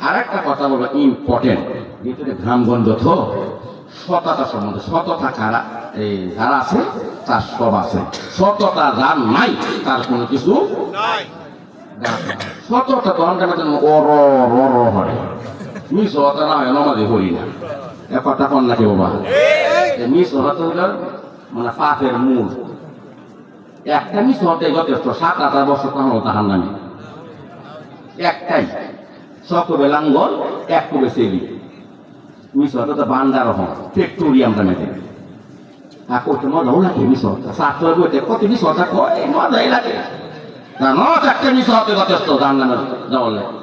আর একটা কথা বলবো ইম্পর্টেন্ট, ভিতরে গ্রামগঞ্জ তো সততা সম্বন্ধে, সততা কারা এই যারা আছে তার সব আছে, সততা যার নাই তার কোনো কিছু নাই। সততা তো আমরা হয় মিস হতা না হয় নমাদি করি না, এ কথা কন নাকি বাবা? মিস হতে মানে পাপের মূল। একটা মিস হতে যথেষ্ট, 7-8 বছর তখন তাহার নামে একটাই সকবে লাঙ্গল এক কবে সেলি মিস হতে তো বান্দার হন ফ্যাক্টোরিয়ামটা মেটে আর করতে মজাও লাগে। মিস হতা ছাত্র বইতে কত মিস হতা কয় মজাই লাগে না, একটা মিস হতে যথেষ্ট যার নামে যাওয়ার লাগে।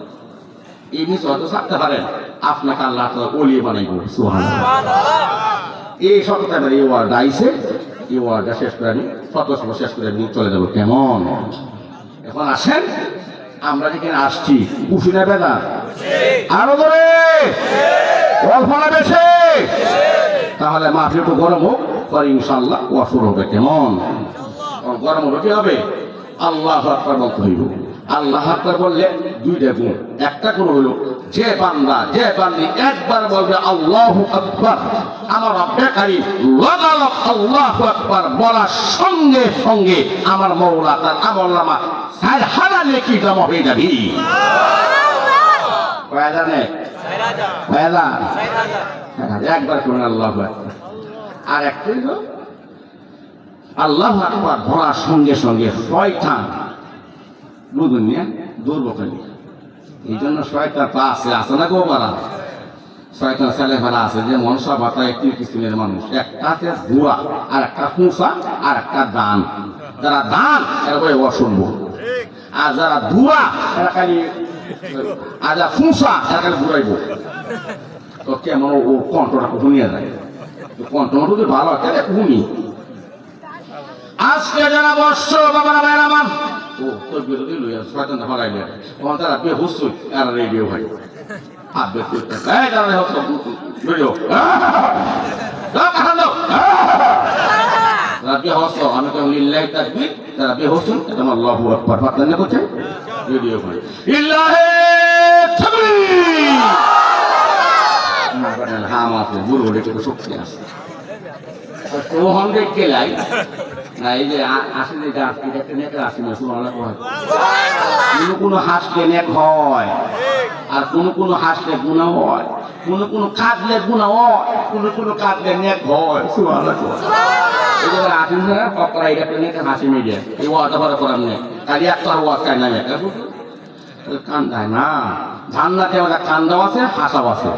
এই মিস হতে থাকতে পারেন আপনাকে আল্লাহ ওলিয়ে বানাইব। এই সততা এই ওয়ার্ড আইসে, এই ওয়ার্ডটা শেষ করে আমি সতর্ক শেষ করে আমি চলে যাবো। কেমন? এখন আসেন, আমরা যেখানে আসছি খুশি না বেদা? আরো ধরে অল্প না বেশি? তাহলে মাফি একটু গরম হোক পরে ইনশাল্লাহ অসুর হবে। কেমন? গরম হলো কি হবে? আল্লাহ আকবার বলতে হইব। আল্লাহ আকবার বললে দুইটা গুণ, একটা গুণ হলো যে বান্দা যে বান্দি একবার বলবে আল্লাহু আকবার, আমার রব্বে কারীম লাগালগ আল্লাহু আকবার বলার সঙ্গে সঙ্গে আমার মওলা তার আমলনামা 4,000 নেকি জমা হয়ে যাবে। কয় জানে? 4,000 একবার করুন আল্লাহু আকবার। আর একটা হলো আল্লাহু আকবার বলার সঙ্গে সঙ্গে শয়তান বুঝুন না দুর্বকালী। এই জন্য শয়তান পা আছে না গো বারা, শয়তান ছেলে ফেলা আছে যে মনসা বাতা একটি কিসিমের মানুষ, একটা ধোয়া আর একটা ফুঁসা আর একটা দান। যারা দান এরা বলে অসম্ভ, আর যারা ধোয়া এরা খালি, আর যারা ফুঁসা এরা খালি ঘুরাইব। তো কেমন ও কণ্ঠটা শুনিয়ে যায়, কণ্ঠটা যদি ভালো হয় তাহলে শুনি। আজকে যারা বর্ষ বাবারা ভাইয়ের আমার ও তোর বিরোধী লইয়া শয়তানটা ফলাইলে তখন তারা বেহুশ আর রেডিও হয় হাত বের করতে আমি তো লিল্লাহ তাকবীর, তারা বেহুশ এটা আল্লাহু আকবার ফাতনা করছে রেডিও হয় ইল্লাহি তাকবীর। না বলেন হাম আছে বুড়ো হলে একটু শক্তি আছে মোহন দেখতে লাই না। এই যে আসলে নেতা আসে না কোনো হাসলে নেক হয়, আর কোনো হাসলে গুণা হয়, কোনো কাঁদলে গুণা হয়, কোনো কাঁদলে নেক হয়। এই যে আসেন না ককরা এটা নেতা হাসি মিডিয়া এই ওয়াটা ভালো করার নেই, খালি একটা ওয়াজ খায় না কান্দায় না। ধান্নাতে আমাদের কান্দাও আছে হাসাও আছে।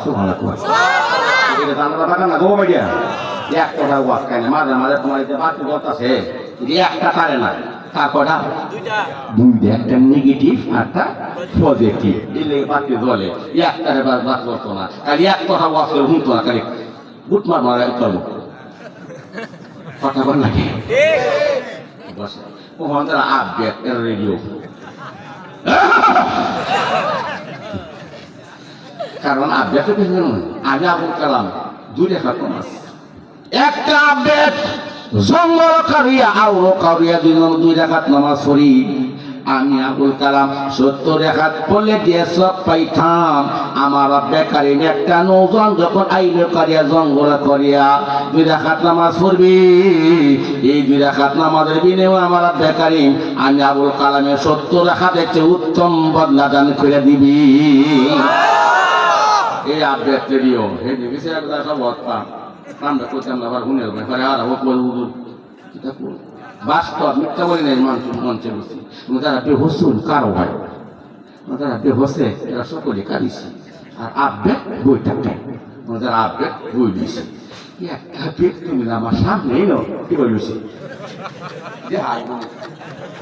ধান্নাটা টাকা না গো মিডিয়া এক কথা ওয়াজ খায় না। মাঝে মাঝে তোমার যে বাকি গত আছে একটা পারে না, তারপরটা দুইটা, একটা নেগেটিভ একটা পজিটিভ, এলে বাকি জলে একটা বাদ করতো না। খালি এক কথা ওয়াজ করে শুনতো না, খালি গুটমার মারা করবো কথা বল নাকি বসে ওখান তারা আপডেট রেডিও। কারণ আপডেট আগে আবুল কালাম দুইটা খাতো মাছ, একটা আপডেট জঙ্গল কারিয়া আউরো কারিয়া দুই রাকাত নামাজ পড়ি। আমি আবুল কালাম 70 রাকাত পড়লে দিয়ে সব পাইতাম। আমার বেকারি একটা নৌজন যখন আইলে কারিয়া জঙ্গল করিয়া 2 রাকাত নামাজ পড়বি, এই 2 রাকাত নামাজের বিনিময়ে আমার বেকারি আমি আবুল কালামের 70 রাকাতের চেয়ে উত্তম বদলা দান করে দিবি। এই আপডেট রেডিও এই দিবিছে একটা সব পাম আমরা করতাম আবার গুণের ব্যাপারে আর বাস্তব মিথ্যা বলি নাই মঞ্চে বসি। যারা বেহসুন কারো হয়, যারা বেহসে এরা সকলে কাঁদিছে। আর আবেগ বইটা যারা আবেগ বই দিছে একটা বেগ তুমি আমার সামনেই নো কি বলছি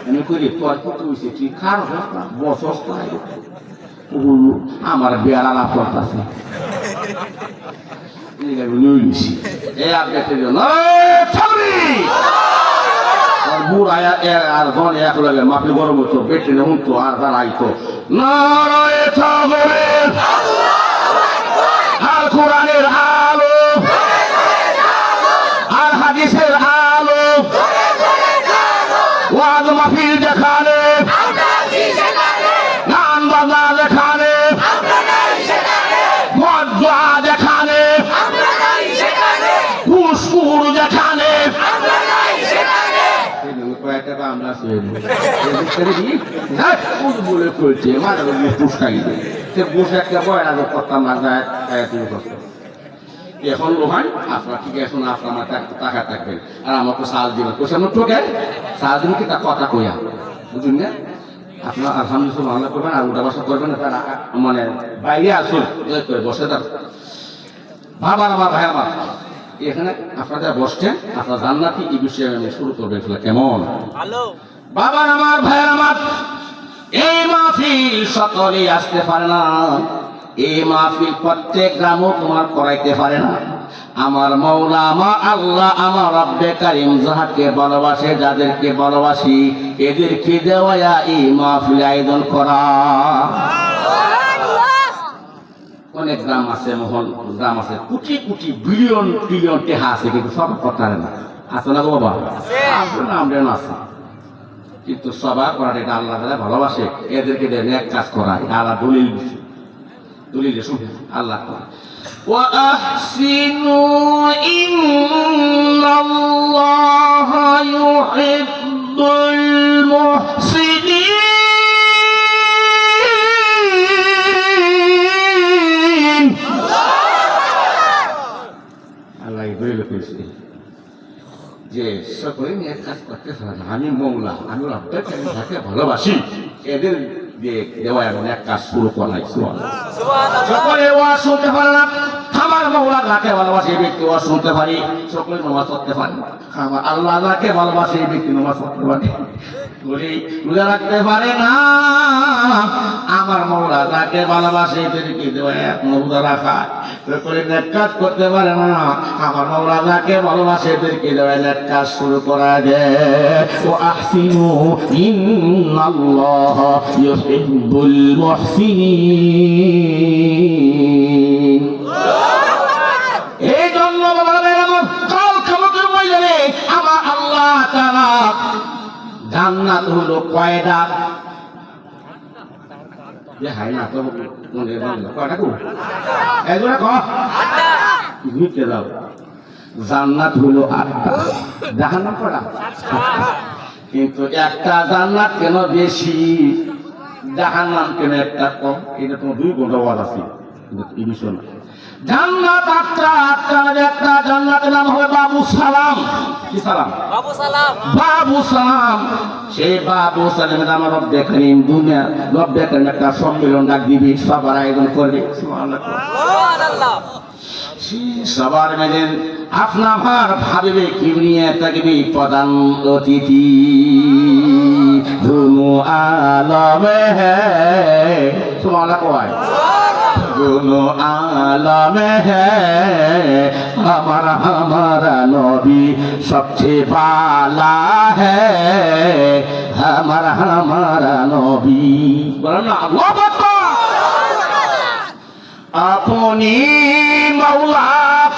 আমি করি তোর কত হয়েছে তুই কারো বসস আমার বেড়া লাভ করতেছে মাপি গরম হতো বেটে হুঁতো আর তারা আইতো আর কোরআনের আলো আর হাদিসের আলো ওয়াজ মাহফিল দেখালে গান বাজনা দেখালে করে দিই বলে করেছে মানে পুষ্টাই দেয় সে বসে একটা বয়রা করতাম না যায় তুমি কষ্ট এখন লোহান আপনার ঠিক আছে না আপনার আমার টাকা থাকবেন আর আমাকে সাল দিবেন কোথাও টোকে সাল দিন কি তার কথা কইয়া বুঝুন না আপনার আলহামদুলিল্লাহ ভালো করবেন আর উল্টা বাসা করবেন তারা মানে বাইরে আসুন করে বসে থাক বাবা আমার ভাই আমার এখানে আপনারা বসছেন আপনার জান্নাতি এই বিষয়ে আমি শুরু করবেন কেমন বাবা আমার ভাই আমার এই মাহফিল সকলেই আসতে পারে না এই মাহফিল প্রত্যেক গ্রামও তোমার করাইতে পারে না আমার মওলা আমার আল্লাহ আমার রব্বে কারীম যাহাকে ভালোবাসে যাদেরকে ভালোবাসি এদেরকে দেওয়া এই মাহফিল আয়োজন করা অনেক গ্রাম আছে মহল গ্রাম আছে কোটি কোটি বিলিয়ন ট্রিলিয়ন টাকা আছে কিন্তু সব কথা না আছে না বাবা আমরা আছে কিন্তু সবার করাটা এটা আল্লাহ তাআলা ভালোবাসে এদেরকে নেক কাজ করা আল্লাহ দলিল দলিল শুনে আল্লাহ ওয়া আহসিনু ইন্নাল্লাহা ইউহিব্বুল মুহসিনিন আল্লাহ দলিল কইছে যে সকলে নিয়ে কাজ করতে পারে না আমি মৌলা আমি রব্বে কারীম যাকে ভালোবাসি এদের দিয়ে দেওয়া এমন এক কাজ শুরু করাই সকলে ওয়াজ শুনতে পারে না আমার মৌলা যাকে ভালোবাসে এই ব্যক্তি ওয়াজ শুনতে পারি সকলে নামাজ পড়তে পারে আমার আল্লাহ যাকে ভালোবাসে এই ব্যক্তি নামাজ পড়তে পারে রোজা রাখতে পারে না আমার মৌলা যাকে ভালোবাসে এদেরকে দেওয়া এক রোজা রাখা সকলে নেক কাজ করতে পারে না আমার মৌলা যাকে ভালোবাসে এদেরকে দেওয়া নেক কাজ শুরু করা যায় ও আহসিনু ইন্নাল্লাহা ইউহিব্বুল মুহসিনিন এই জন্য কাল কিয়ামতের ময়দানে আমার আল্লাহ তাআলা জান্নাত হলো কয়টা যে হাই না তো মনে বাংলা কয়টা কো এগুলা ক নিতে দাও জান্নাত হলো 8টা জাহান্নাম কয়টা কিন্তু একটা জান্নাত কেন বেশি জাহান্নাম কেন একটা কম এটা তো 2 ঘন্টা ওয়াজ আছে এই বিষয় না জান্নাত 8টা একটা জান্নাতের নাম হবে বাবু সালাম কি সালাম বাবু সালাম বাবু সালাম সেই বাবু সালামের নাম রব্বে কারীম দুনিয়া রব্বে কারীম একটা সম্মেলন ডাক দিবি সবার আয়োজন করবে সুবহানাল্লাহ সবার মেনে আপনা আমার ভাবিবে কি নিয়ে থাকবি প্রধান অতিথি দুনু আলমে সুবহানাল্লাহ কয় দুনু আলমে हमारा नबी सबसे बाला है हमारा नबी बोलो ना अल्लाह अकबर अपनी मौला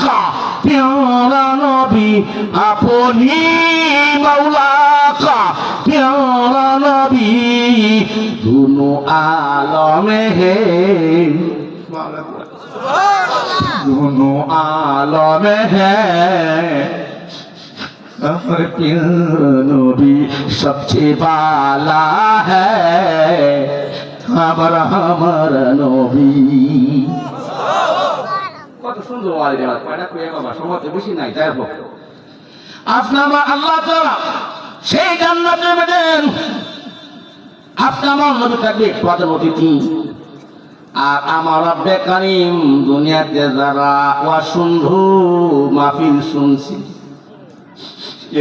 का प्यारा नबी अपनी मौला का प्यारा नबी दोनों आलम है दोनों आलम है नबी सबसे बाला है हमारा नबी কত সুন্দর ওয়াজ দেওয়া কয়টা কয়ে বাবা সময় বেশি নাই যাই হোক আপনার আল্লাহ তাআলা সেই জান্নাতের মধ্যে আপনার নবী থাকবে প্রধান অতিথি আর আমার রব্বে কারীম দুনিয়াতে যারা ওয়াজ শুনলো মাহফিল শুনছি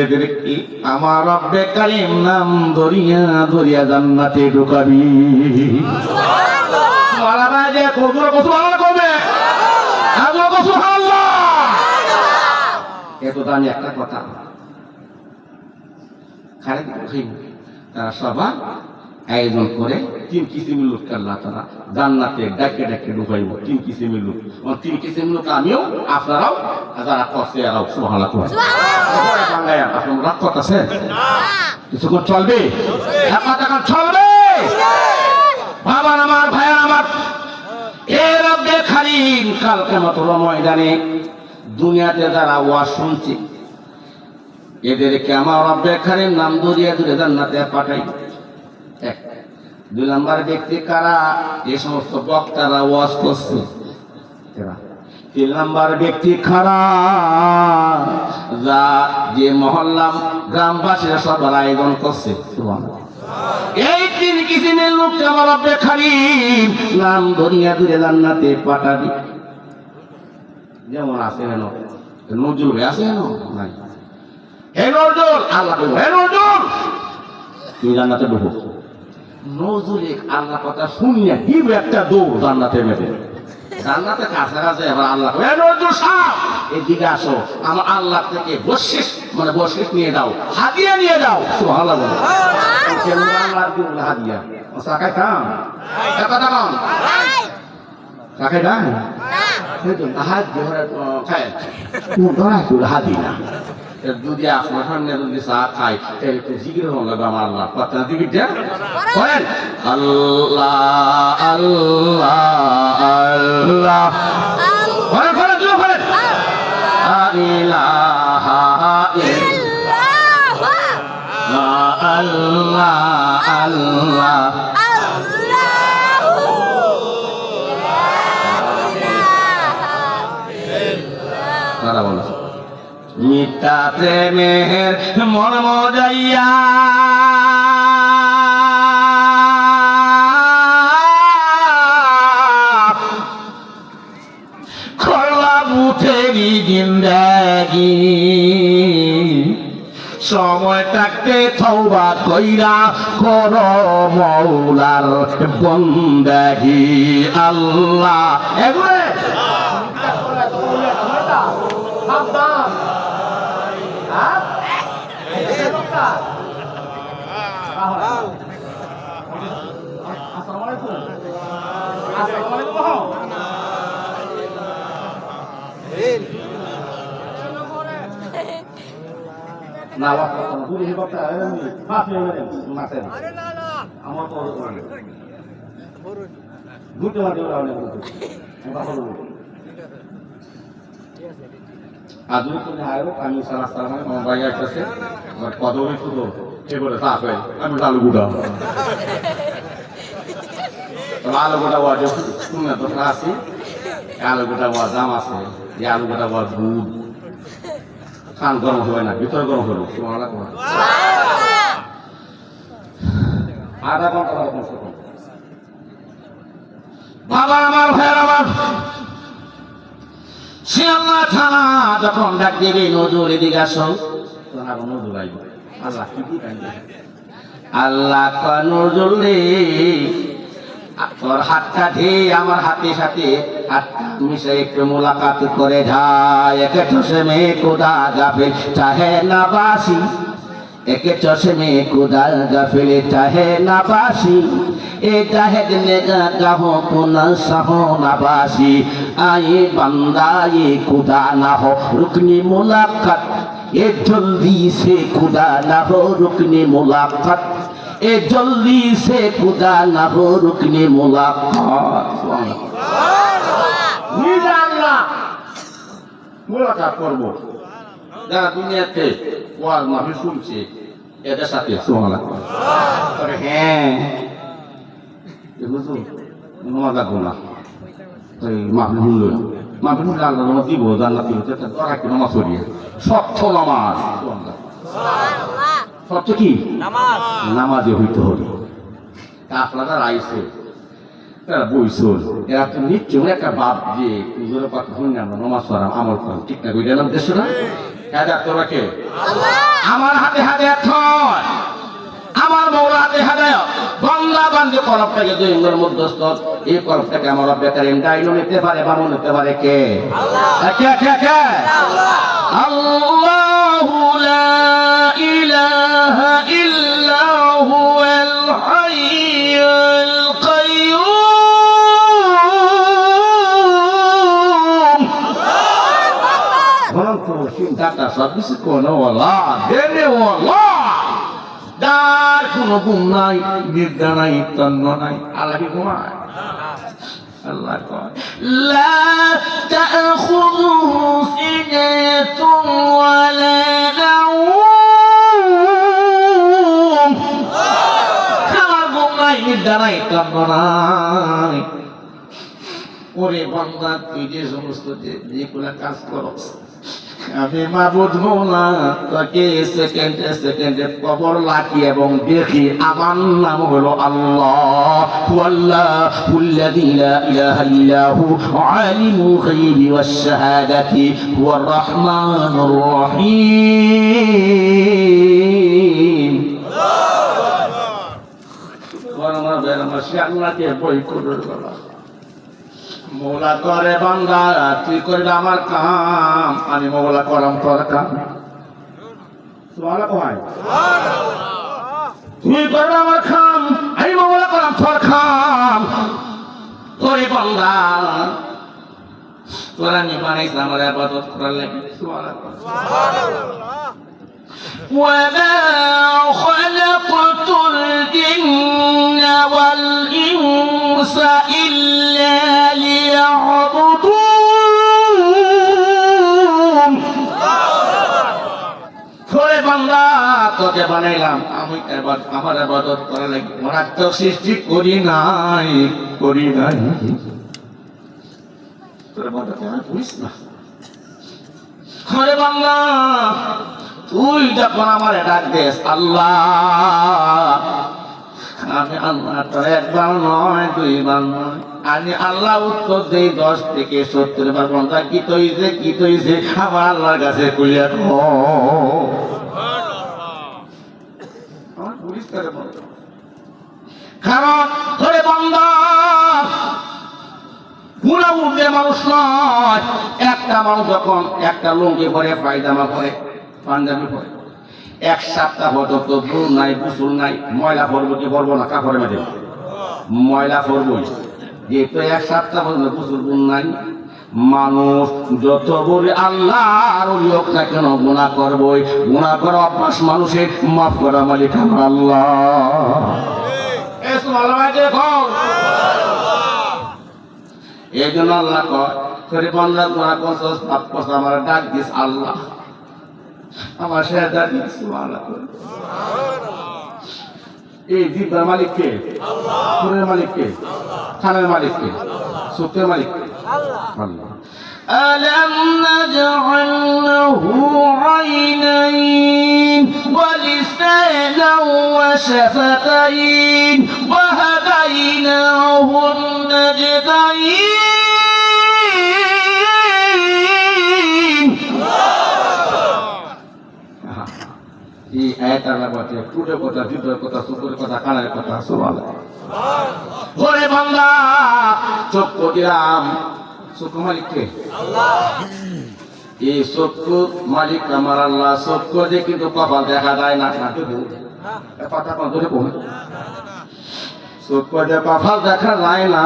এদেরকে আমার রব্বে কারীম নাম ধরিয়া ধরিয়া জান্নাতে ঢুকাবি সুবহানাল্লাহ মালা বাজে কবুল সুবহানাল্লাহ করবে আল্লাহ সুবহানাল্লাহ এত দামি একটা কথা খালি তারা সবাই আয়োজন করে 3 কিসিমের লোককে আল্লাহ তাআলা জান্নাতে ডাকে ডাকে ঢুকাইব 3 কিসিমের লোক 3 কিসিমের লোক আমিও আপনারাও যারা করছে এরাও সুবহানাল্লাহ সুবহানাল্লাহ বাংলায় আপনারা রাগ করতেছেন কিছুক্ষণ চলবে টাকা চলবে বাবা আমার ভাই আমার এ রব্বে কারীম কাল কিয়ামতের ময়দানে দুনিয়াতে যারা ওয়াজ শুনছে এদেরকে আমার রব্বে কারীম নাম ধরিয়া ধরে জান্নাতে পাঠাই দুই নাম্বার ব্যক্তি কারা? এই সমস্ত বক্তারা ওয়াজ করছে। তিন নাম্বার ব্যক্তি খারা, যা যে মহল্লা গ্রামবাসীরা সবার আয়োজন করছে। এই তিন কিসিমের লোককে আমার রব্বে কারীম নাম ধরিয়া ধরে জান্নাতে পাঠাবি। যেমন আছে হেন নজরুল আছে হেন নাই, হে নজরুল আল্লাহ বলবো, হে নজরুল তুমি জান্নাতে ঢুকো। নজরুল আল্লাহ কথা শুনিয়া দিব একটা দৌড় জান্নাতে মেটে, জান্নাতে কাছাকাছি। এবার আল্লাহ হে নজরুল সাহেব এদিকে আসো, আমার আল্লাহ থেকে বশিস মানে বশিস নিয়ে দাও, হাদিয়া নিয়ে দাও। সুবহানাল্লাহ বলো। আল্লাহর কি হাদিয়া সাকাই খাম কথা বল সাকাই দাও না সেটা হাত জোরে খায় কোন ধরা তোর হাদি না। যদি আপনার সামনে যদি চা খাই তাহলে একটু জিকির হন লাগবে আমার আল্লাহ কথা জিকিরটা করেন আল্লাহ আল্লাহ আল্লাহ করেন করেন তুই করেন ইলাহা ইল্লাল্লাহ আল্লাহ আল্লাহ তারা বলো মিথ্যা প্রেমের মন মজাইয়া খরলা বুথেরি জিন্দেগি সময় থাকতে তওবা কইরা কর মওলার বন্দেগি আল্লাহ এগুলো না বুড়ি কথা মাফি মাসে আমার তো দুটো মাঝে আধুনিক আমি সারা সারা আমার ভাই আসতেছে কদমে শুধু সে বলে সাফ হয় আমি আলু গুঁড়া আলু গোটা ওয়াজ শুনে তো আসি আলু গোটা ওয়াজ দাম আছে যে আলু গোটা ওয়াজ দুধ খান গরম হবে না ভিতরে গরম হবে আধা ঘন্টা বাবা আমার ভাইয়ের আমার সে আল্লাহ থানা যখন ডাক দেবে নজর এদিকে আসো নজর আইবে আল্লাহ কি আল্লাহ নজর রে তোর হাতটা ধে আমার হাতে সাথে হাতটা মিশে একটু মোলাকাত করে যায় একে চশমে কোদা গাফিল চাহে না বাসি একে চশমে কোদা গাফিল চাহে না বাসি এ জাহেদ নেগা গাহো কোনা সাহো না বাসি আয়ে বান্দা এ কোদা না হো রুকনি মোলাকাত এ জলদি সে কোদা না হো রুকনি মোলাকাত এ জলদি সে খুদা না হো রুকনে মোলাকাত করব যারা দুনিয়াতে ওয়াজ মাহফিল শুনছে এদের সাথে সুবহানাল্লাহ হ্যাঁ মজা গোনা মাহফিল শুনল মাহফিল শুনলে আল্লাহ নামাজ দিব জান্নাত দিব তোরা কি নামাজ পড়িয়ে সত্য নামাজ সত্য কি নামাজে হইতে হবে আপনারা আইসে তারা বইসল এরা তো নিশ্চয় একটা বাপ যে পুজোর কথা শুনি আমরা নমাজ পড়াম আমল করাম ঠিক না বুঝলাম দেশ না তোরা কে আমার হাতে হাতে এখন আমার মৌলা হাতে হাতে বাংলা বান্ধে কলপটাকে দুই ইঙ্গের মধ্যস্থ এই কলপটাকে আমার বেকার ডাইনো নিতে পারে বামন নিতে পারে কে কে কে কে আল্লাহু লা ইলাহা ইল্লা হুয়াল হাইয়ুল কাইয়্যুম বলুন তো চিন্তাটা সব কিছু কোনো আল্লাহ দেনে আল্লাহ দার কোনো গুণ নাই বিদ্যা নাই তন্ন নাই আল্লাহ কি ঘুমায় আল্লাহ কয় লা তাখুযুহু সিনাতুন ওয়ালা নাওম আমার ঘুম নাই বিদ্যা নাই জন্য নাই। ওরে বান্দা তুই যে সমস্ত যেগুলা কাজ করো, আমি মাবুদ মওলা তোকে সেকেন্ডে সেকেন্ডে কবর লাকি এবং দেখি আমার নাম হলো আল্লাহ। হুয়াল্লাহুল্লাযী লা ইলাহা ইল্লাহু আলিমুল গায়বি ওয়াশ শাহাদাতি হুয়ার রাহমানুর রহিম। আমার বেরমা সে আল্লাহকে বই করে বলা মৌলা করে বান্দা তুই করবি আমার কাম, আমি মৌলা করাম তোর কাম। তুই করবি আমার কাম, আমি মৌলা করাম তোর কাম। তোরে বান্দা তোরা নি বানাইছ আমার ইবাদত করার লাগি। وما خلقت الجن والإنس إلا ليعبدون। তোরে বান্দা তোকে বানাইলাম আমি আমার ইবাদত করার লাগি, ওরা তো সৃষ্টি করি নাই। তোরে বান্দা কেন বুঝিস না? তোরে বান্দা তুই যখন আমার ডাক দেস আল্লাহ, আমি আল্লাহ তোর একবার নয় দুইবার নয়, আমি আল্লাহ উত্তর দেই 10 থেকে 70 বার। বান্দা কি তৈছে আমার আল্লাহর কাছে কইয়া কারণ ধরে বান্দা পুরা উঠবে মানুষ নয়। একটা মানুষ যখন একটা লুঙ্গি পরে, পায়জামা পরে, পাঞ্জাবি পরে, 1 সপ্তাহ পর্যন্ত ব্রু নাই, গোসল নাই, ময়লা পরবো কি পরবো না? কাপড়ের মধ্যে ময়লা পরবই, যেহেতু 1 সপ্তাহ পর্যন্ত গোসল ব্রু নাই। মানুষ যত বলে আল্লাহর লোক না কেন গুনাহ করবই, গুনাহ করা অভ্যাস মানুষের, মাফ করা মালিক আমার আল্লাহ। এই জন্য আল্লাহ কয় তোরে বান্দা গুনাহ করছস, পাপ করছস, আমার ডাক দিস আল্লাহ, আমার সেজদা দিস। সুবহানাল্লাহ। এই জিব্বার মালিক কে? আল্লাহ। সুরের মালিক কে? আল্লাহ। খানের মালিক কে? আল্লাহ। সুখের মালিক কে? আল্লাহ। ألم نجعل له عينين ولسانا وشفتين وهديناه النجدين। এই আয়াতের মধ্যে পুরো কথা, যুদ্ধের কথা, সুখের কথা, কানের কথা। সুবহানাল্লাহ। ওরে বান্দা চক্ষু দিলাম, চক্ষু মালিক কে? আল্লাহ। এই চক্ষু মালিক আমার আল্লাহ। চক্ষু দিয়ে কিন্তু কপাল দেখা যায় না। কথা কত বলে চক্ষু দিয়ে কপাল দেখা যায় না।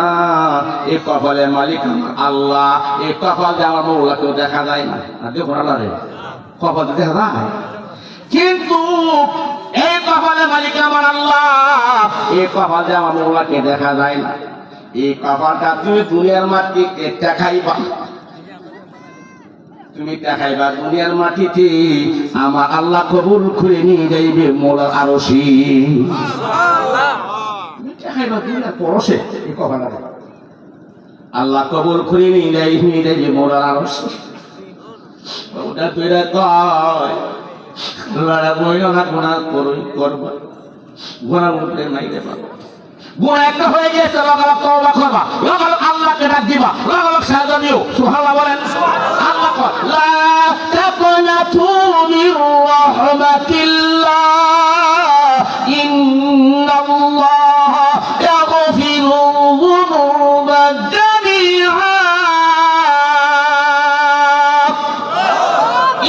এই কপালের মালিক আমার আল্লাহ। এই কপাল দিয়ে আমার মৌলাকেও দেখা যায় না। দেখুন আল্লাহ রে, কপাল দেখা যায় কিন্তু এই কপালের মালিক আমার আল্লাহ। এই কপাল দিয়ে আমার মৌলাকে দেখা যায় না। এই কপালটা তুমি দুনিয়ার মাটিতে দেখাইবা, তুমি দেখাইবা দুনিয়ার মাটিতে, আমার আল্লাহ কবুল করে নিয়ে যাইবে মোলার আরশি। তুমি দেখাইবা দুনিয়ার পরশে, এই কপালটা আল্লাহ কবুল করে নিয়ে যাইবে মোলার আরশি। ওটা তুইরা কয় লড়া বইও না, গুনাহ করবা, গুনাহ উঠলে নাই রে বাবা। গুনাহ একটা হয়ে গেছে, লাগালাগ তওবা করবা, লাগালাগ আল্লাহকে ডাক দিবা, লাগালাগ সাহায্য দিও। সুবহানাল্লাহ বলেন। আল্লাহ কয় লা তাকনাতু মির রাহমাতিল্লাহ ইন্নাল্লাহা ইয়াগফিরু যুনুবা জামিআ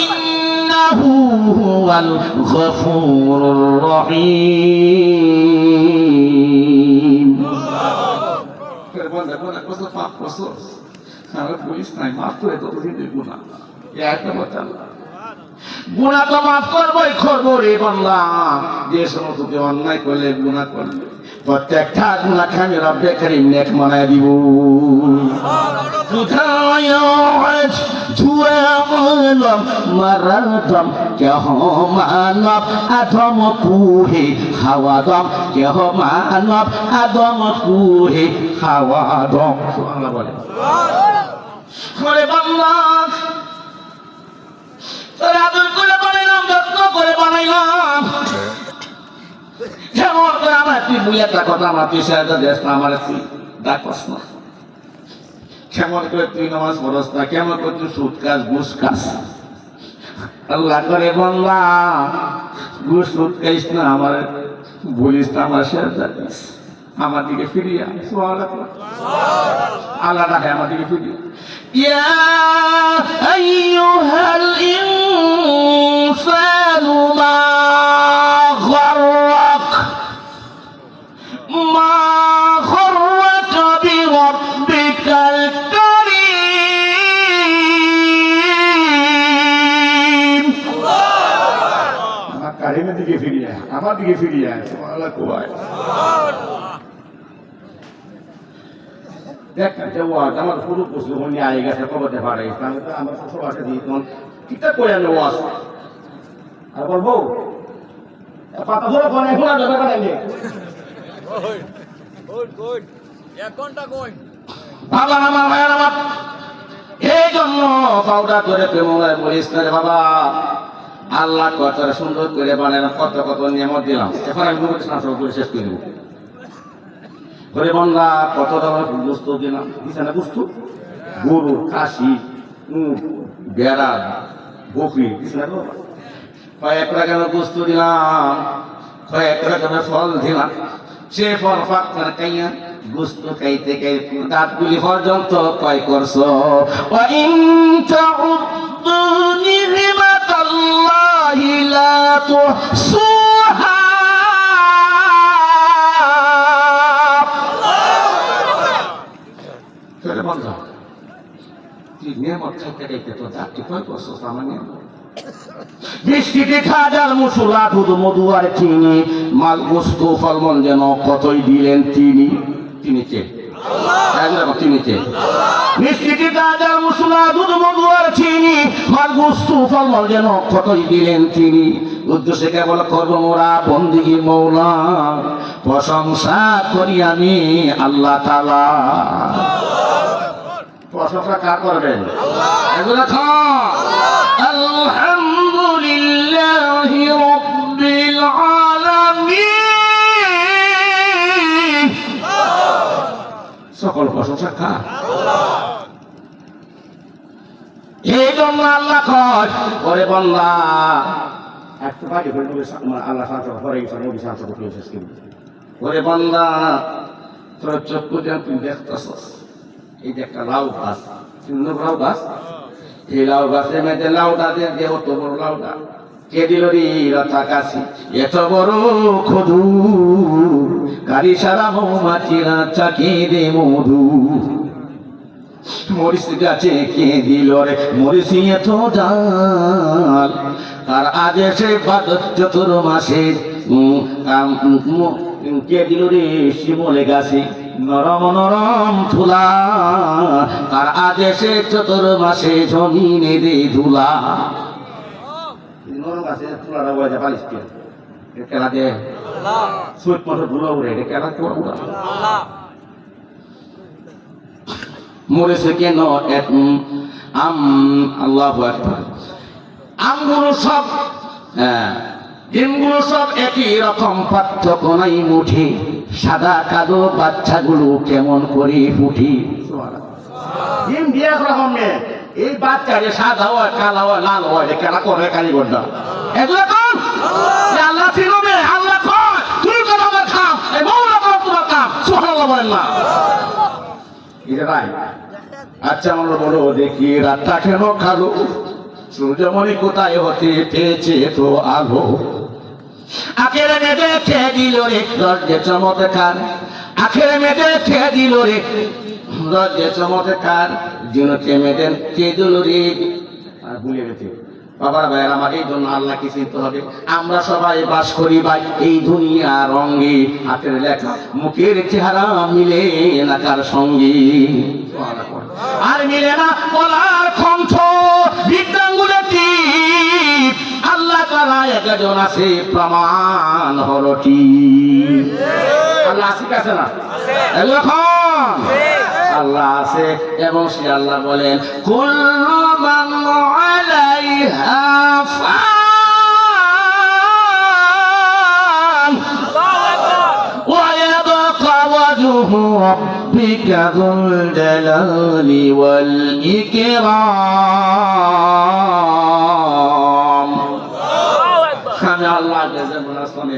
ইন্নাহু হুয়াল গফুরুর রহিম। গুনাহ তো মাফ করবই করবো রে বান্দা। যে সমস্ত অন্যায় করলে, গুনাহ করলে, প্রত্যেকটা গুনাহকে আমি রব্বে কারীম নেক বানায় দিব। কোথায় আদম মরদম কেহ মানব আদম কুহে হাওয়া দম কেহ মানব আদম কুহে হাওয়া দম সুবহানাল্লাহ বলে বাংলা তোর আদর করে বানাইলাম যত্ন করে বানাইলাম যেমন করে আমার তুই দুই একটা কথা আমার তুই সাহায্য দেশ না আমার তুই ডাকস না কেমন করে তুই নামাজ পড়স না কেমন করে তুই সুদ খাস ঘুষ খাস আল্লাহ করে বাংলা ঘুষ সুদ খাইস না আমার বলিস না আমার সাহায্য দিস আমার দিকে ফিরিয়া আল্লাহ ডাকে আমার দিকে ফিরিয়া ইয়া আইয়ুহাল ইনসানু মা গররাক মা গররাকা বিরাব্বিকাল কারীম আমার কারীমের দিকে ফিরিয়া আমার দিকে ফিরিয়া আল্লাহ কোয়ায় দেখ ওয়াজ আমার পুরো প্রশ্ন নিয়ে আগে গেছে কবতে পারে আমরা সব আসে দিই তখন ঠিকঠাক করে আনলো ওয়াজ আর বলবো পাতা ধরে কোন এখন আর ব্যাপার নেই বাবা আমার মায়ের আমার এই জন্য পাউডার করে প্রেমলায় বলিস না রে বাবা আল্লাহ কত সুন্দর করে বানায় কত কত নিয়ামত দিলাম এখন আমি গুরু কৃষ্ণ সব করে শেষ করে দেবো ঘরে বন্ধা কত ধরনের বস্তু দিলাম দিছে না বস্তু গরু খাসি উট বেড়া বকরি দিছে না কয়েক রকমের বস্তু দিলাম কয়েক রকমের ফল দিলাম সে ফল ফাঁক খাইয়া বস্তু খাইতে খাইতে দাঁতগুলি পর্যন্ত কয় করছো নি'মাতাল্লাহি লা তুহসুহা বৃষ্টিতে খাজার মুসুলা দুধ মধু আর চিনি মাল বস্তু ফলমল যেন কতই দিলেন তিনি তিনি কে তিনি কে বৃষ্টিতে খাজার মুসুলা দুধ মধু আর চিনি মাল বস্তু ফলমল যেন কতই দিলেন তিনি উদ্দেশ্যে কেবল করবো মোরা বন্দিগি মৌলা প্রশংসা করি আমি আল্লাহ তাআলা প্রশংসা কার করবেন আলহামদুলিল্লাহি রাব্বিল আলামিন সকল প্রশংসা কার এই জন্য আল্লাহ কয় ওরে বান্দা একটু বাকি করে আল্লাহ শান্ত করে নবী শান্ত করে শেষ করবে ওরে বান্দা তোর চক্ষু দিয়ে তুই দেখতেছস এই যে একটা লাউ গাছ সুন্দর লাউ গাছ এই লাউ গাছের মধ্যে লাউটা দিয়ে অত বড় লাউটা কে দিল রে রথা কাশি এত বড় খদু কারি সারা মৌমাছিরা চাকি দে মধু মরিচ গাছে কে দিল রে মরিচ এত জাল তার আগে সে চতুর মাসে কে দিল রে শিমলে গাছে নরম নরম ধুলা তার আদেশে চতুর মাসে জমিনে দে ধুলা নরম গাছে ধুলাটা বয়ে পালিশ খেলা দে সুট মতো ধুলা উড়ে খেলা মরেছে কেন আল্লাহু আকবার আমগুলো সব ডিমগুলো সব একই রকম পার্থক্য নাই মুঠি সাদা কালো বাচ্চাগুলো কেমন করে ফুটি ডিম দিয়ে রকম এই বাচ্চারে সাদা হয় কালা হয় লাল হয় খেলা করে কালীগড়টা এগুলো কোন আল্লাহ চিনবে আল্লাহ কয় তুই কোন আমার খাম এই মৌলা কর তোমার কাম সুবহানাল্লাহ বলেন না এটা ভাই আচ্ছা আমরা বলো দেখি রাতটা কেন কালো সূর্যমণি কোথায় হতে পেয়েছে তো আলো আখের মেয়েদের খেয়ে দিল রে রজ্জে চমৎকার আখের মেয়েদের খেয়ে দিল রে রজ্জে চমৎকার জিনকে মেয়েদের খেয়ে দিল রে আর ভুলে গেছে বাবার ভাইয়ের আমার এই জন্য আল্লাহকে চিনতে হবে আমরা সবাই বাস করি ভাই এই দুনিয়া রঙে হাতের লেখা মুখের চেহারা মিলে না কার সঙ্গে আর মিলে না বলার কণ্ঠ বিদ্যাঙ্গুলে কয়জন আছে প্রমাণ হলো কি আল্লাহ আছে কি আছে না এখন আল্লাহ আছে এবং সে আল্লাহ বলেন কুল্লু মান আলাইহা ফান ওয়া ইয়াবকা ওয়াজহু রাব্বিকা যুল জালালি ওয়াল ইকরাম আমি আল্লাহ যেমন আসলাম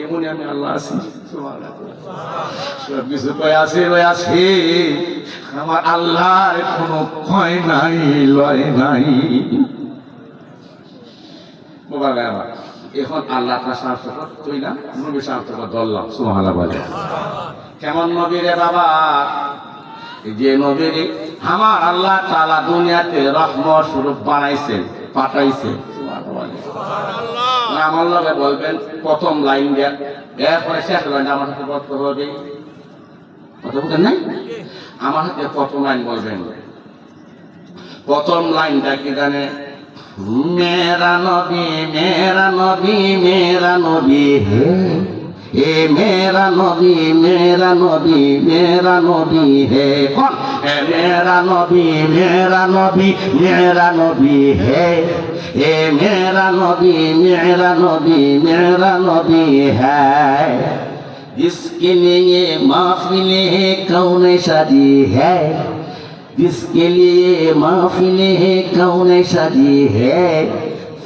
এমনই আমি আল্লাহ আছি সব কিছু আছে আমার আল্লাহর কোনো ক্ষয় নাই লয় নাই এখন আল্লাহ তার স্বার্থ তুই না নবীর স্বার্থ ধরলাম সুবহানাল্লাহ বলে কেমন নবী রে বাবা যে নবীর আমার আল্লাহ তাআলা দুনিয়াতে রহমত স্বরূপ বানাইছেন পাঠাইছেন আমার লগে বলবেন প্রথম লাইন দেন এরপরে শেষ লাইন আমার হাতে বলতে হবে কথা বলতেন নাই আমার হাতে প্রথম লাইন বলবেন প্রথম লাইনটা কি জানে মেরা নবী মেরা নবী মেরা নবী হে এ মেরা নবী মেরা নবী মেরা নবী হে কোন মেরা নবী মেরা নবী মেরা নবী হে এ মেরা নবী মেরা নবী মেरा नबी है जिसके लिए महफिले कौन सजी है जिसके लिए महफिले कौन सजी है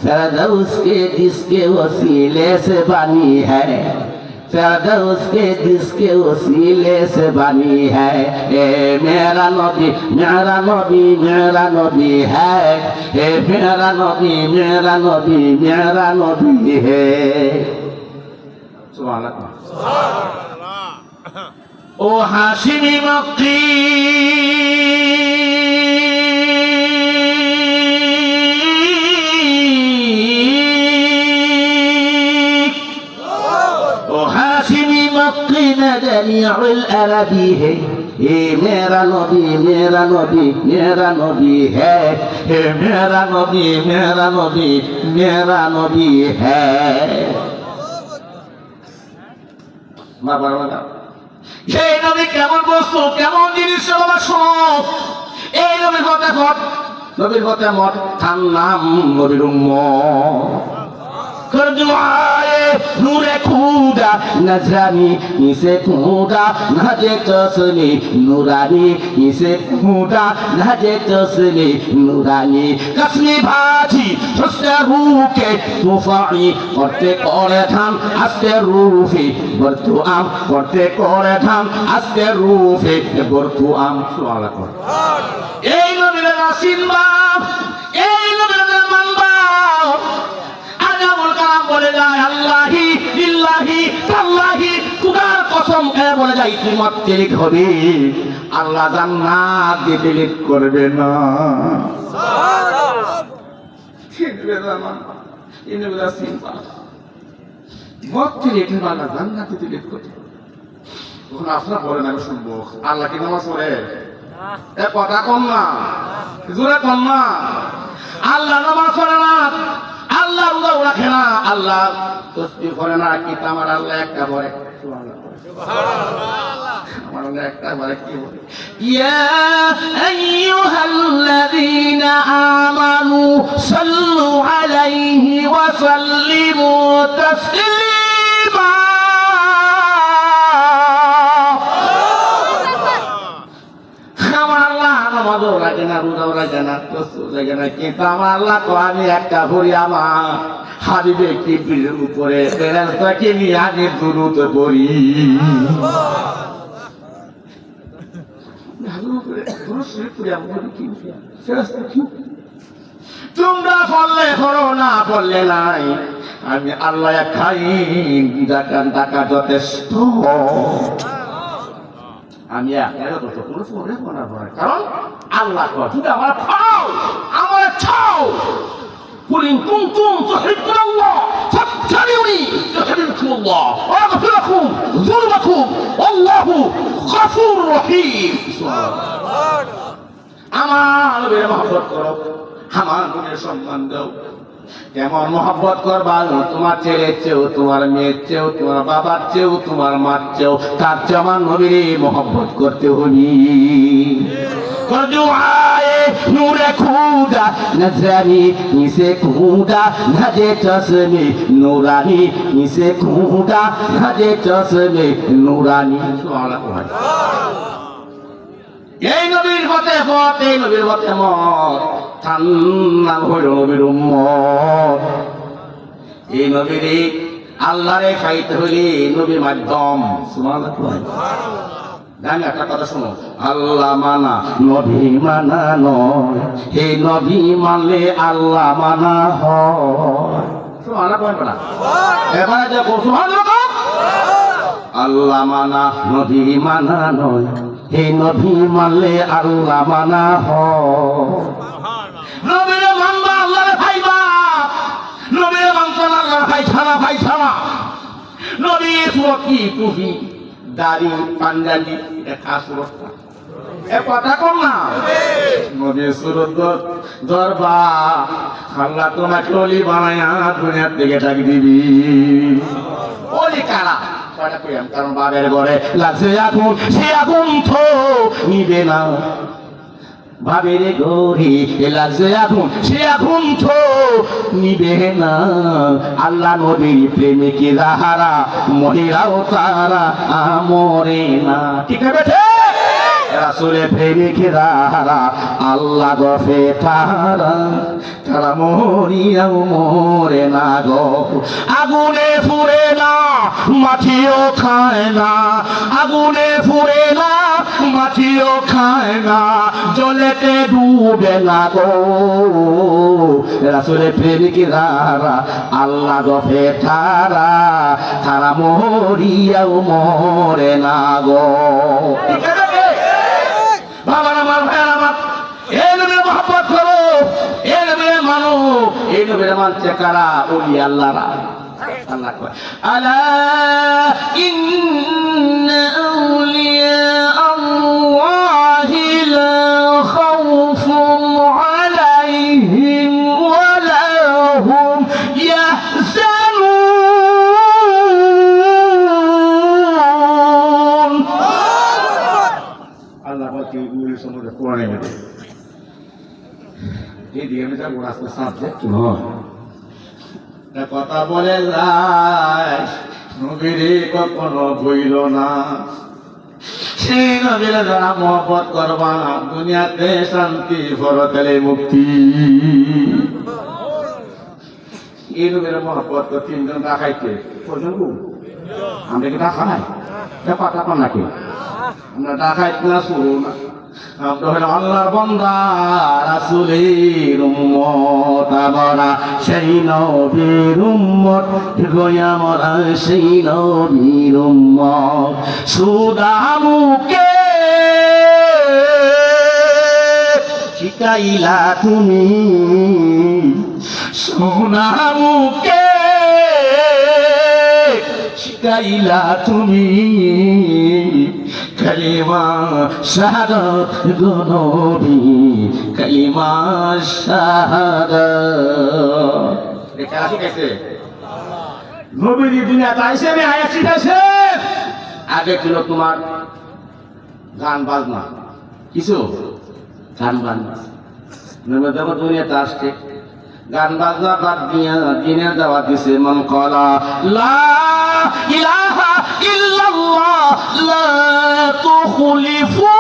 फिरदौस के जिसके वसीले से बनी है फिरदौस के जिसके वसीले से बनी है ए मेरा नबी मेरा नबी मेरा नबी है ए मेरा नबी मेरा नबी मेरा नबी है सुभान अल्लाह ओ हाशिमी मक्की जमीع العربी है ये मेरा नबी मेरा नबी मेरा नबी है ये मेरा नबी मेरा नबी मेरा नबी है সেই নবী কেমন বস্তু কেমন জিনিস বাবা শোনো এই নবীর কথা মত নবীর কথা মত তার নাম নবীর উম্মত कर दुआए नूरे खुदा नजरानी इसे खुदा नजे तस्ली नूरानी इसे खुदा नजे तस्ली नूरानी कसमी भाजी हस्ते रूके तुफाई करते करे धाम हस्ते रूफी बरतु आम करते करे धाम हस्ते रूफी बरतु आम सुआला कर ए नबीर नासिन बाप ए नबीर मानबा বলে যায় আল্লাহি বিল্লাহি তাল্লাহি খুদার কসম এ বলে যায় তুই মাত্রিক হবে আল্লাহ জান্নাত দিতে লেট করবে না ঠিক বেদানা ইনি বলা সিম্পল মাত্রিক হবে আল্লাহ জান্নাত দিতে লেট করবে তখন আপনারা বলেন আমি শুনবো আল্লাহ কি নামাজ পড়ে এ কথা কম না জোরে কম না আল্লাহ নামাজ পড়ে না আল্লাহ রোজা রাখে না আল্লাহ তসবিহ করে না কি আমার আল্লাহ একটা পড়ে সুবহানাল্লাহ আমার আল্লাহ একটা পড়ে কি বলে ইয়া আইয়ুহাল্লাযীনা আমানু সাল্লু আলাইহি ওয়া সাল্লিমু তাসলিমা নামাজও লাগে না রোজাও লাগে না তসবিহ লাগে না কিন্তু আমার আল্লাহ তো আমি একটা পড়ি আমার হাবিবে কিবরির উপরে ফেরেশতাকে নিয়ে আগে দুরূদ পড়ি তোমরা পড়লে করো না পড়লে নাই আমি আল্লাহ খাই টাকা যথেষ্ট আমি কারণ আল্লাহ যদি আমার খাও আমার ছাও কুলিন কুনতুম তুহিব্বুনাল্লাহ ফাত্তাবিউনি ইউহিব্বুকুমুল্লাহ ওয়া ইয়াগফির লাকুম যুনুবাকুম আল্লাহু গফুরুর রহিম সুবহানাল্লাহ আমার নবীর মহব্বত করো আমার নবীর সম্মান দাও কেমন মহব্বত করবা তোমার ছেলের চেয়েও, তোমার মেয়ের চেয়েও, তোমার বাবার চেয়েও, তোমার মার চেয়েও, তার চেয়ে আমার নবীর মহব্বত করতে হবি। নূরে খুদা নজরানি নিসে খুদা নজে চশমে নুরানি নিসে খুদা নজে চশমে নুরানি। এই নবীর হতে মত, এই নবীর হতে মত, ঠান্ডা হইল নবীর উম্মত। এই নবীর আল্লাহরে খাইতে হইলে নবীর মাধ্যম। আমি একটা কথা শোনো, আল্লাহ মানা নবী মানা নয়, এই নবী মানলে আল্লাহ মানা হয়। এবারে দেখো আল্লাহ মানা নবী মানা নয়, এই নবী মানলে আল্লাহ মানা হয়। নবীরে মানবা আল্লাহরে ভাইবা, নবীরে মানতো না আল্লাহর ভাই ছাড়া, ভাই ছাড়া। নবীর কি টুপি দাড়ি পাঞ্জাবি এটা খাস অবস্থা, এ কথা কম না। নবীর সুরত দরবা আল্লাহ তোমাকে অলি বানায়া দুনিয়ার দিকে ডাক দিবি। অলি কারা? কারণ বাবের ঘরে লাগছে আগুন, সে আগুন তো নিবে না। বাবের ঘরে লাগছে আগুন, সে আগুন তো নিবে না। আল্লাহ নবীর প্রেমিকে যাহারা, মহিলাও তারা মরে না। ঠিক আছে, রাসূলের প্রেমিকে যাহারা, আল্লাহ গফে তারা, তারা মরিয়াও মরে না গো। আগুনে পুড়ে না মাটিও খায় না, আগুনে পুড়ে না মাটিও খায় না, জলেতে ডুবে না গো। রাসূলের প্রেমিকে যারা, আল্লাহ গফে তারা, তারা মরিয়াও মরে না গো। বাবার আমার, ভাইয়ের আমার, এই নবীর মহব্বত করো, এই নবীর মানো। এই নবীর মানছে কারা? ওলি আল্লাহরা। আল্লাহ কয় আলা ইন্না আউলিয়া আল্লাহি লা খাউফুন আলাইহিম ওয়া লা হুম ইয়াহজানুন। আল্লাহ বলতে ওলি সম্বন্ধে কোরআনে বলে এই দিয়ে আমি যাবো আজকে সাবজেক্ট নয়, কথা বলে যায় নবীরে কখনো বইল না। সেই নবীরে যারা মহব্বত করবা দুনিয়াতে শান্তি, পরকালে মুক্তি। এই নবীরে মহব্বত তো তিনজন ডাকাইতে আমরা কি ডাকা নাই? কথা কন নাকি? আমরা ডাকাইত না, শুরু না, আমরা হইল আল্লাহর বান্দা, রাসূলের উম্মত। আমরা সেই নবীর উম্মত, গোয়া আমরা সেই নবীর উম্মত। সুদামুকে শিখাইলা তুমি, সোনামুকে শিখাইলা তুমি, কালিমা শাহাদাত গো নবী, কালিমা শাহাদাত। এটা শিখাইছে নবী দুনিয়াতে আইছে, আমি আয়াত শিখাইছে। আগে ছিল তোমার গান বাজনা, কিছু গান বাজনা। নবী যখন দুনিয়াতে আসছে গান বাজনা বাদ দিয়া দিনের দাওয়াত দিছে। মান ক্বালা লা ইলাহা ইল্লাল্লাহ লা তুখলিফুন।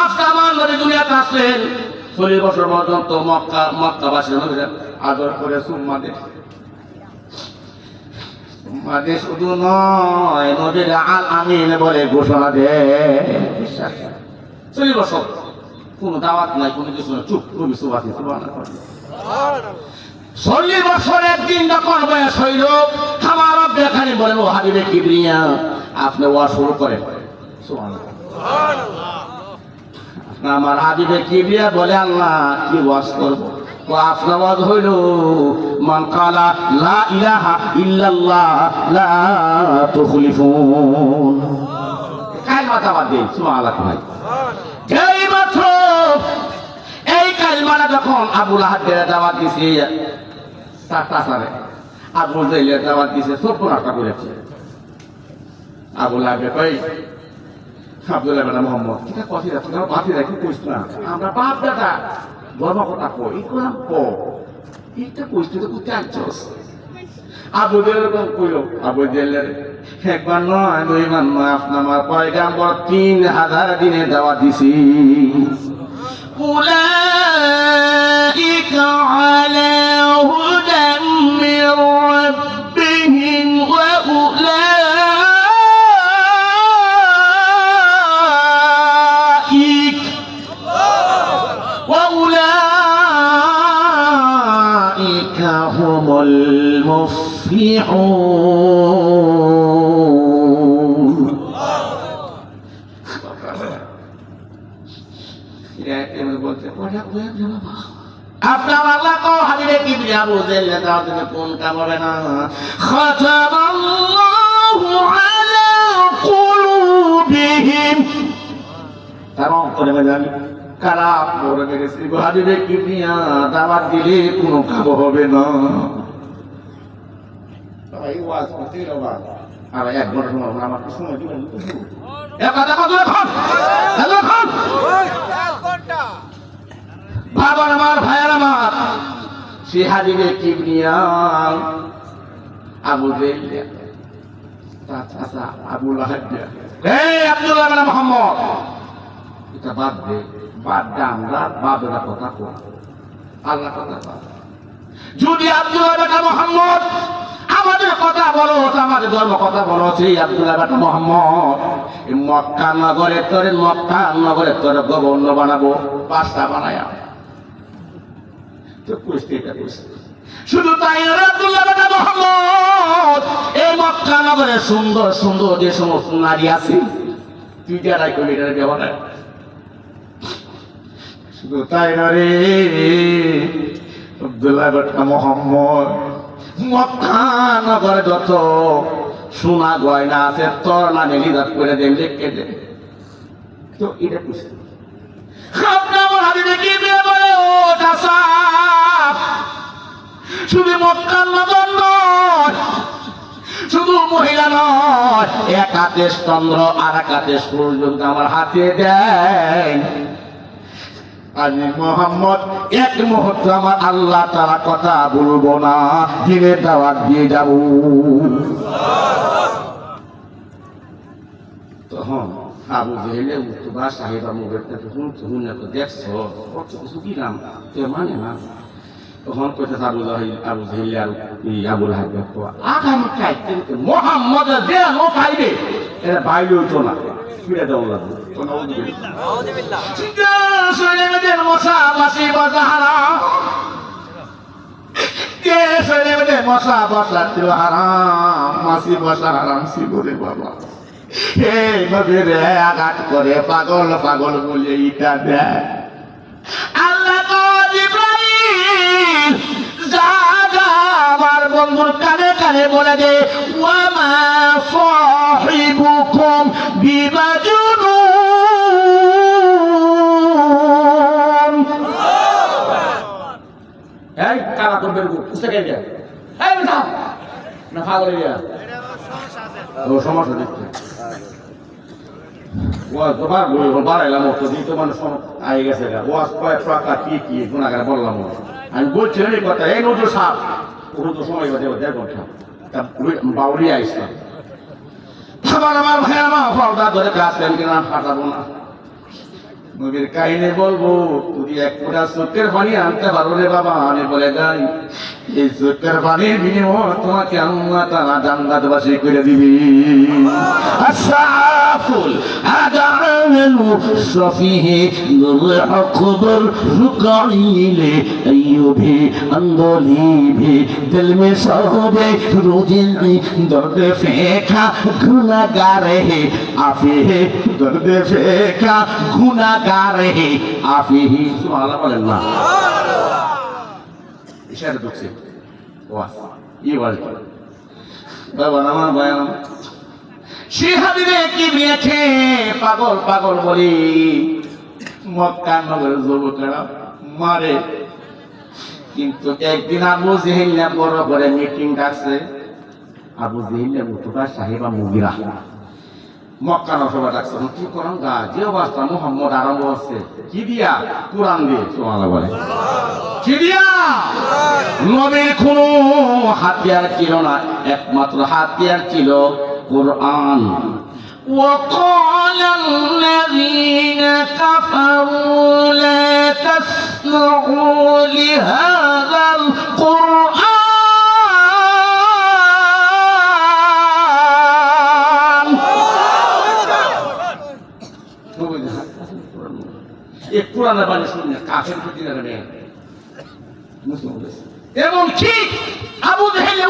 আজকে আমার নবী দুনিয়াতে আসলেন, 40 বছর পর্যন্ত মক্কাবাসী নবীরা আদর করে সুম্মা দেশ, সুম্মা দেশ শুধু নয়, নবীর আল আমিন বলে ঘোষণা দেয়। 40 বছর কোন দাওয়াত নাই, কোনো কিছু না, চুপ নবী সুবহানাল্লাহ সুবহানাল্লাহ। 40 বছর একদিন যখন বয়স হইল, আমার রব্বে খানি বলেন ও হাবিবে কিবরিয়া আপনি ওয়াজ শুরু করেন। সুবহানাল্লাহ সুবহানাল্লাহ। আমার হাবিবে কিবরিয়া বলে আল্লাহ কি ওয়াজ করব? ও আপনার ওয়াজ হইল মান ক্বালা লা ইলাহা ইল্লাল্লাহ লা তুখলিফুন। কাল মাথা বাদ দিন। সুবহানাল্লাহ ভাই, এই মাত্র মুসলমানরা যখন আবু লাহাবের দাওয়াত দিছে তাছাড়া আবু জেহেলের দাওয়াত দিছে সব নষ্ট করেছে। আবু লাহাব কই আব্দুল্লাহ বিন মুহাম্মদ এটা কথা তোমরা বাতি রাখি কইছ না আমরা বাপ দাদা ধর্ম কথা কই ইকরাম কো এটা কইছ তো কোথায় আনছস? আবু জেহেল কইলো আবু জেহেলের একবার নয় দুইবার নয় আপনার পয়গাম্বর 3000 দিনে দাওয়াত দিছি। উলাইকা আলা হুদাম মির রাব্বিহিম ওয়া উলাইকা হুমুল মুফলিহুন। আপনার আল্লাহ তো হাবিবে কিবরিয়া বুঝেন না তুমি কোন কাম হবে না। খাতামাল্লাহু আলা কুলুবিহিম তামাম করে বলেন কারা পড়ে গেছে হাবিবে কিবরিয়া দাওয়াত দিলে কোনো কাম হবে না। ভাই ওয়াজ করতে রবা আর এক ঘন্টা সময় আমার কি সময় দিবেন? এক কথা কত এখন হ্যালো এখন বাবা আমার ভাইয়ের আমার সে হাবিবে কিবরিয়া আবু জেহেল চাচা আবু লাহাব এই আব্দুল্লাহ বিন মুহাম্মদ এটা বাদ দে আমরা বাবের কথা কই আল্লাহ কথা বল। যদি আব্দুল্লাহ বিন মুহাম্মদ আমাদের কথা বলো আমাদের ধর্ম কথা বলো সেই আব্দুল্লাহ বিন মুহাম্মদ মক্কা নগরের তোরে গভর্নর বানাবো বাদশা বানায়া তো কুস্তিটা কুস্তি শুধু তাই না আব্দুল্লাহ বিন মুহাম্মদ এই মক্কা নগরে সুন্দর সুন্দর যে সমস্ত নারী আছে তুই যারাই কবি এটার ব্যবহার শুধু তাই না রে আব্দুল্লাহ বিন মুহাম্মদ মক্কা নগরে যত সোনা গয়না আছে তোর নামে লিদাত করে দেন লিখে দে তো এটা কুস্তি আপনার হাবিবে কিবরিয়া বলে ও চাচা শুধু মক্কা নগর নয় শুধু মহিলা নয় এক হাতে চন্দ্র আর এক হাতে সূর্য আমার হাতে দেয় আমি মুহাম্মদ এক মুহূর্ত আমার আল্লাহ তাআলা কথা বলবো না দিনের দাওয়াত দিয়ে যাব। তখন আবু জেহেলে উতবা সাহেবা মুখের শুন তো দেখছো কত কিছু দিলাম তো মানে না। তখন কইতে আবু জেহেল আর আবু লাহাব আগামী কাইতে মুহাম্মদ যে নো পাইবে এরা বাইরে হইতো না ফিরে দাও লাগবে নাউযুবিল্লাহ শরীরের মশা মাছি বসা হারাম কে শরীরের মশা বসা ছিল হারাম মাছি বসা হারাম শিবরে বাবা এইভাবে রে আঘাত করে পাগল পাগল বলে ইটা দেয়। আল্লাহ তো জিবরাইল যা আমার বন্ধুর কানে কানে বলে দে ওয়া মা সাহিবুকুম বিমাজনুন। এই কারা করবে বুঝতে গেছে এই বেটা না পাগল হইয়া ও সমস্যা দেখতে ওয়াজ তো পারবো বাড়াইলাম তো দিতে মানুষ আই গেছে ওয়াজ কয়েক টাকা কি গুণাগার বললাম আমি বলছিলাম এই কথা এই নজর সাপ ওর তো সময় বাজে দেড় ঘন্টা তা বাউরিয়া আসলাম খাবার আমার ভাই আমার ফলটা ধরে কাজ করেন কিনা ফাটাবো না নবীর কাহিনী বলবো তুই এক ফোঁটা চোখের পানি আনতে পারো রে বাবা আমি বলে যাই এই চোখের পানির বিনিময় তোমাকে আল্লাহ তাআলা জান্নাতবাসী করে দিবি। আশরাফুল আদালু সফিহি নূর আকবর রুকাইলে আইয়ুবি আন্দলিবি দিল মে সবে রোজিন দর্দ ফেকা গুনাহগার হে আফি হে দর্দ ফেকা গুনাহগার হে আফি হি সুবহানাল্লাহ বলেন না ইশারা করছে ওয়াস ই বলতো বাবা আমার বয়ান সে হাবিবে কিবরিয়াকে পাগল পাগল বলি মক্কা নগরের যুবকেরা মারে। কিন্তু একদিন আবু জেহেল বড় করে মিটিং ডাকছে। আবু জেহেল উতবা সাহেবা মুগিরা মক্কার সভা ডাকছে। কি করেন গা যে অবস্থা মোহাম্মদ আরম্ভ হচ্ছে কি দিয়া? কোরআন দিয়ে। সুবহানাল্লাহ বলে। কি দিয়া? নবীর কোনো হাতিয়ার ছিল না, একমাত্র হাতিয়ার ছিল কোরআন। وقال الذين كفروا لا تسمعوا لهذا القرآن এই কোরআনের বাণী শুনে কাফের প্রতি এমন কি আবু জেহেল